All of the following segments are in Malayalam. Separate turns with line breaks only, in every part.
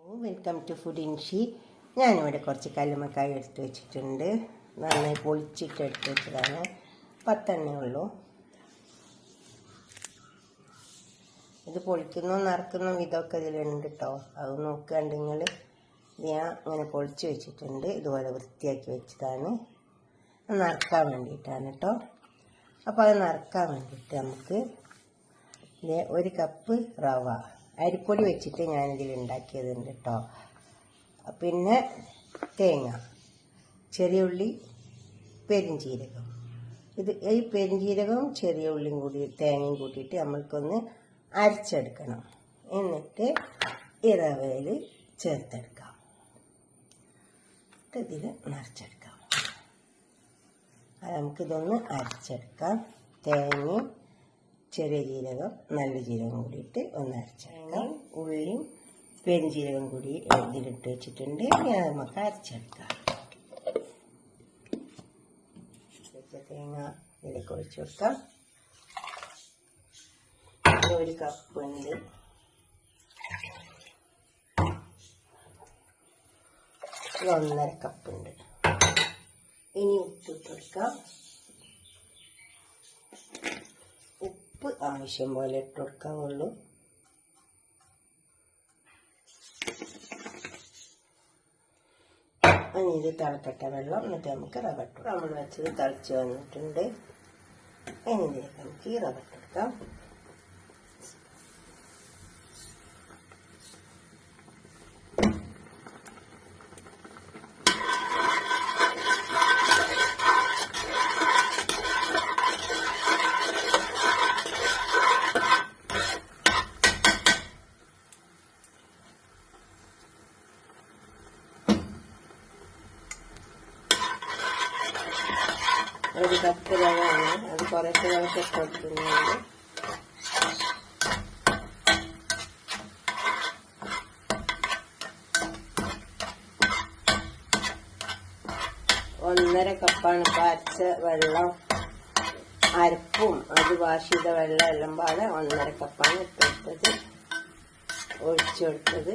Welcome to food ഇൻഷി. ഞാനിവിടെ കുറച്ച് കല്ലുമ്മക്കായ എടുത്ത് വെച്ചിട്ടുണ്ട്. നന്നായി പൊളിച്ചിട്ട് എടുത്ത് വെച്ചതാണ്. 10 എണ്ണേ ഉള്ളൂ. ഇത് പൊളിക്കുന്നു നറുക്കുന്ന വിധമൊക്കെ ഇതിലുണ്ട് കേട്ടോ. അത് നോക്കുകയാണെങ്കിൽ ഞാൻ ഇങ്ങനെ പൊളിച്ച് വെച്ചിട്ടുണ്ട്. ഇതുപോലെ വൃത്തിയാക്കി വെച്ചതാണ്. നറുക്കാൻ വേണ്ടിയിട്ടാണ് കേട്ടോ. അപ്പോൾ അത് നറുക്കാൻ വേണ്ടിയിട്ട് നമുക്ക് 1 കപ്പ് റവ അരിപ്പൊടി വെച്ചിട്ട് ഞാനിതിൽ ഉണ്ടാക്കിയതുണ്ട് കേട്ടോ. പിന്നെ തേങ്ങ, ചെറിയ ഉള്ളി, പെരിഞ്ചീരകം. ഈ പെരിഞ്ചീരകവും ചെറിയ ഉള്ളിയും കൂടി തേങ്ങയും കൂട്ടിയിട്ട് നമ്മൾക്കൊന്ന് അരച്ചെടുക്കണം. എന്നിട്ട് ഈ റവയിൽ ചേർത്തെടുക്കാം. ഇതിൽ നിറച്ചെടുക്കാം. അത് നമുക്കിതൊന്ന് അരച്ചെടുക്കാം. തേങ്ങയും ചെറിയ ജീരകം നല്ല ജീരകം കൂടിയിട്ട് ഒന്ന് അരച്ചെടുക്കാം. ഉള്ളിയും പെരിഞ്ചീരകം കൂടി ഇതിലിട്ട് വെച്ചിട്ടുണ്ട്. ഇനി നമുക്ക് അരച്ചെടുക്കാം. തേങ്ങ ഇതിലേക്ക് ഒഴിച്ചു കൊടുക്കാം. 1 കപ്പ് ഉണ്ട്. ഇത് 1.5 കപ്പ് ഉണ്ട്. ഇനി ഉപ്പിട്ട് കൊടുക്കാം. ഉപ്പ് ആവശ്യം പോലെ ഇട്ട് കൊടുക്കാവുള്ളൂ. ഇനി ഇത് തിളക്കട്ട വെള്ളം. എന്നിട്ട് നമുക്ക് റവ ഇട്ട് നമ്മൾ വെച്ചത് തിളച്ച് വന്നിട്ടുണ്ട്. ഇനി ഇതിലേക്ക് നമുക്ക് ഈ റവ ഇട്ടെടുക്കാം. ഒരു കപ്പ് റവയാണ്. അത് കുറച്ച് നമുക്ക് കൊടുക്കുന്നുണ്ട്. ഒന്നര കപ്പാണ് ഇപ്പം അരച്ച വെള്ളം. അരപ്പും അത് വാഷ് ചെയ്ത വെള്ളം എല്ലാം പാടെ 1.5 കപ്പാണ് ഇട്ടെടുത്തത്, ഒഴിച്ചെടുത്തത്.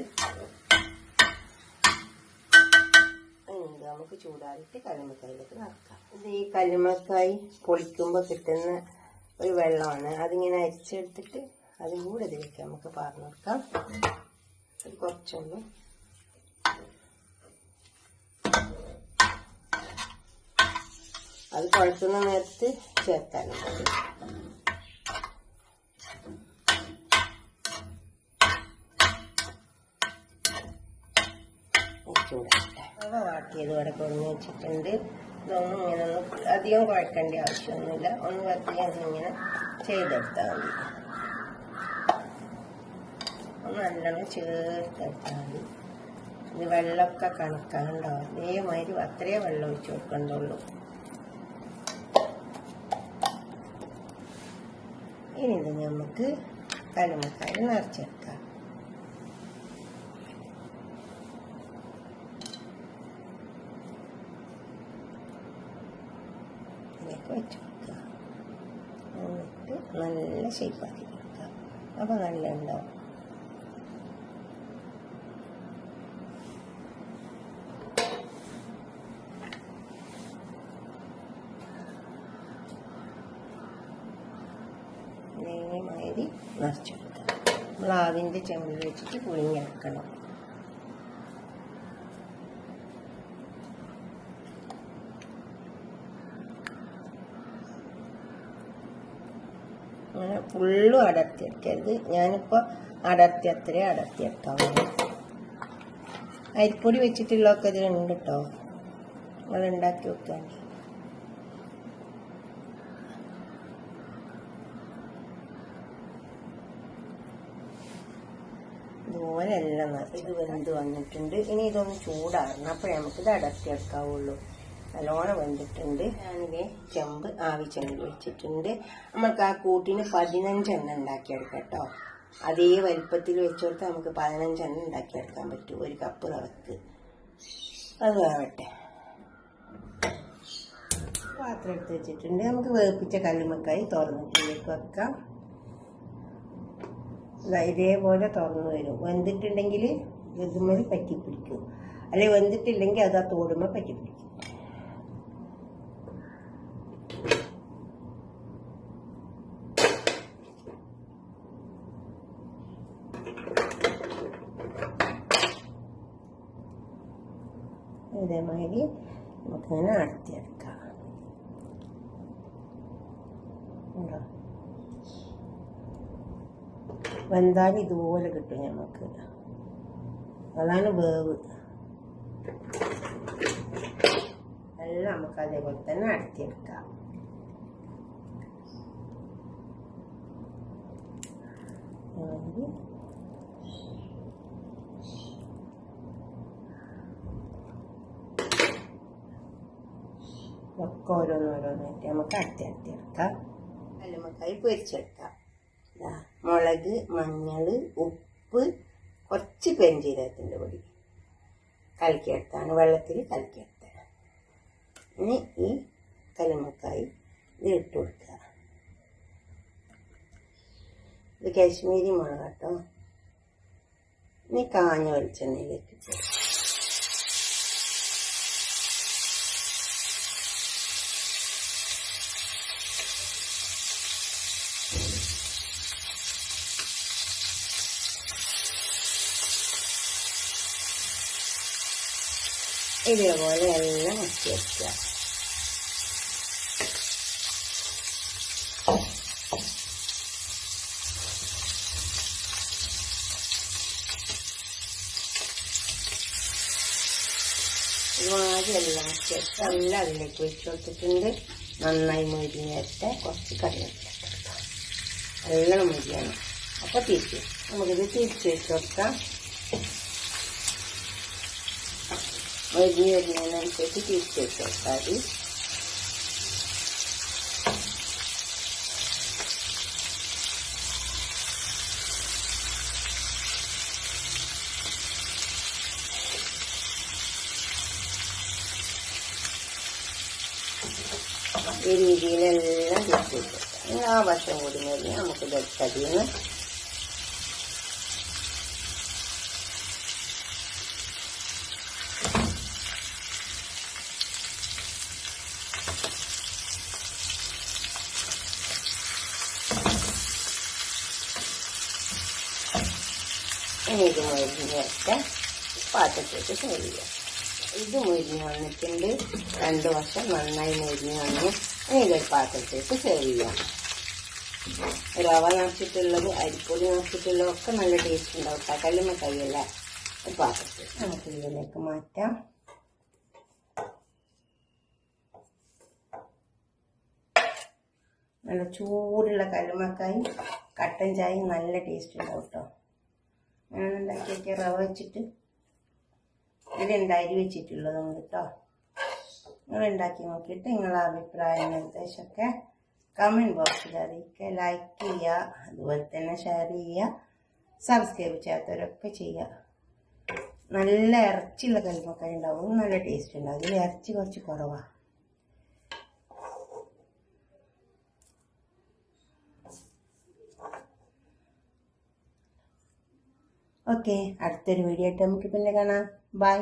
നമുക്ക് ചൂടാറിയിട്ട് കല്ലുമ്മക്കായിലേക്ക് നിറക്കാം. ഇത് ഈ കല്ലുമ്മക്കായി പൊളിക്കുമ്പോൾ കിട്ടുന്ന ഒരു വെള്ളമാണ്. അതിങ്ങനെ അരിച്ചെടുത്തിട്ട് അതും കൂടെ ഇതിലേക്ക് നമുക്ക് പാർന്നു കൊടുക്കാം. അത് കുറച്ചൊന്ന് അത് കുഴക്കുന്ന നേരത്ത് ചേർത്താലും മതി. റവ വാട്ടിയത് ഇവിടെ കൊണ്ടു വെച്ചിട്ടുണ്ട്. ഇതൊന്നും ഇങ്ങനെ ഒന്നും അധികം കുഴക്കേണ്ട ആവശ്യമൊന്നുമില്ല. ഒന്ന് വെറുതെ ഇങ്ങനെ ചെയ്തെടുത്താൽ മതി. ഒന്ന് നല്ലോണം ചേർത്തെടുത്താൽ മതി. ഇത് വെള്ളമൊക്കെ കണക്കാണ്ടാവും. അതേമാതിരി അത്രയേ വെള്ളം ഒഴിച്ച് കൊടുക്കണ്ടുള്ളൂ. ഇനി ഇത് നമുക്ക് കല്ലുമ്മക്കായ നിറച്ചെടുക്കാം. വെച്ച് കൊടുക്കുക. എന്നിട്ട് നല്ല ഷേപ്പാക്കി കൊടുക്കുക. അപ്പോൾ നല്ല ഉണ്ടാവും. ഇതേമാതിരി നിറച്ചെടുക്കുക. നമ്മൾ ആവിൻ്റെ ചെമ്പിൽ വെച്ചിട്ട് പുളിഞ്ഞെടുക്കണം. അങ്ങനെ ഫുള്ളും അടർത്തിയെടുക്കരുത്. ഞാനിപ്പോൾ അടർത്തിയത്രേ അടർത്തിയെടുക്കാവുള്ളൂ. അരിപ്പൊടി വെച്ചിട്ടുള്ളതൊക്കെ ഇതിലുണ്ട് കേട്ടോ. അത് ഉണ്ടാക്കി വെക്കാൻ ഇതുപോലെ എല്ലാം ഇത് വെന്ത് വന്നിട്ടുണ്ട്. ഇനി ഇതൊന്ന് ചൂടാറണം. അപ്പോഴേ നമുക്കിത് അടർത്തിയെടുക്കാവുള്ളൂ. നല്ലോണം വെന്തിട്ടുണ്ട്. ഞാനിത് ചെമ്പ് ആവി ചെമ്പ് വെച്ചിട്ടുണ്ട്. നമ്മൾക്ക് ആ കൂട്ടിന് 15 എണ്ണ ഉണ്ടാക്കിയെടുക്കാം കേട്ടോ. അതേ വലിപ്പത്തിൽ വെച്ച് കൊടുത്താൽ നമുക്ക് 15 എണ്ണ ഉണ്ടാക്കിയെടുക്കാൻ പറ്റും 1 കപ്പ് റവക്ക്. അത് വേവട്ടെ. പാത്രം എടുത്ത് വെച്ചിട്ടുണ്ട്. നമുക്ക് വേപ്പിച്ച കല്ലുമ്മക്കായി തുറന്നിട്ടിലേക്ക് വെക്കാം. ഇതേപോലെ തുറന്നു വരും. വെന്തിട്ടുണ്ടെങ്കിൽ ഇതുമതി പറ്റി പിടിക്കും. അല്ലെങ്കിൽ വെന്തിട്ടില്ലെങ്കിൽ അത് ആ തോടുമ്പോൾ പറ്റി പിടിക്കും. ഇതേമാതിരി നമുക്കിങ്ങനെ അടത്തിയെടുക്കാം. ഉണ്ടോ? വെന്താൽ ഇതുപോലെ കിട്ടും നമുക്ക്. അതാണ് വേവ്. എല്ലാം നമുക്ക് അതേപോലെ തന്നെ അടത്തിയെടുക്കാം. ഒക്കെ ഓരോന്നോരോന്നായിട്ട് നമുക്ക് അടത്തിയെടുക്കാം. കല്ലുമ്മക്കായി പൊരിച്ചെടുക്കാം. മുളക്, മഞ്ഞൾ, ഉപ്പ്, കുറച്ച് പെരുംജീരകത്തിൻ്റെ പൊടി കലക്കിയെടുത്താണ്, വെള്ളത്തിൽ കലക്കിയെടുത്തത്. ഇനി ഈ കല്ലുമ്മക്കായി ഇത് ഇട്ട് കൊടുക്കുക. ഇത് കാശ്മീരി മുളക് കേട്ടോ. ഇനി കാഞ്ഞ വെളിച്ചെണ്ണയിലേക്ക് ഇട്ട് ഇതേപോലെ എല്ലാം മുക്കി വയ്ക്കുക. ഇതുമാതിരി എല്ലാം മുക്കി വെച്ച് എല്ലാം അതിലേക്ക് വെച്ച് കൊടുത്തിട്ടുണ്ട്. നന്നായി മൊരിഞ്ഞിട്ട് കുറച്ച് കറിവേപ്പില എല്ലാം മൊരിയാണ്. അപ്പോൾ നമുക്കിത് തിരിച്ച് വെച്ച് കൊടുക്കാം. മൊരിഞ്ഞ് വരുന്നതിനനുസരിച്ച് തിരിച്ച് വെച്ച് കൊടുത്താൽ മതി. ഈ രീതിയിലെല്ലാം തിരിച്ച് വെച്ച് കൊടുക്കാം. ആ വശം കൂടി മതി. നമുക്ക് വെച്ചതിന്ന് ഇനി ഇത് മൊരിഞ്ഞ് വെച്ച പാത്രത്തേക്ക് സെർവ് ചെയ്യാം. ഇത് മൊരിഞ്ഞ് വന്നിട്ടുണ്ട്. 2 വശം നന്നായി മൊരിഞ്ഞ് വന്നു. ഇനി ഇതൊരു പാത്രത്തേക്ക് സെർവ് ചെയ്യാം. റവ നിറച്ചിട്ടുള്ളത്, അരിപ്പൊടി നിറച്ചിട്ടുള്ളതൊക്കെ നല്ല ടേസ്റ്റ് ഉണ്ടാവും. കല്ലുമ്മക്കായല്ല. ഒരു പാത്രത്തേക്ക് നമുക്ക് ഇതിലേക്ക് മാറ്റാം. നല്ല ചൂടുള്ള കല്ലുമ്മക്കായും കട്ടൻ ചായയും നല്ല ടേസ്റ്റ് ഉണ്ടാവും കേട്ടോ. ഞാൻ ഉണ്ടാക്കിയൊക്കെ റവ വെച്ചിട്ട് ഇതിലുണ്ട് അരി വെച്ചിട്ടുള്ളതും കേട്ടോ. നിങ്ങൾ ഉണ്ടാക്കി നോക്കിയിട്ട് നിങ്ങളുടെ അഭിപ്രായം നിർദ്ദേശമൊക്കെ കമൻറ്റ് ബോക്സിൽ അറിയിക്കുക. ലൈക്ക് ചെയ്യുക, അതുപോലെ തന്നെ ഷെയർ ചെയ്യുക, സബ്സ്ക്രൈബ് ചെയ്യാത്തവരൊക്കെ ചെയ്യുക. നല്ല ഇറച്ചിയുള്ള കല്ലുമ്മക്കായ ഉണ്ടാവും, നല്ല ടേസ്റ്റ് ഉണ്ടാവും. അതിൽ ഇറച്ചി കുറച്ച് കുറവാണ്. ഓക്കെ, അടുത്തൊരു വീഡിയോ ആയിട്ട് നമുക്ക് പിന്നെ കാണാം. ബൈ.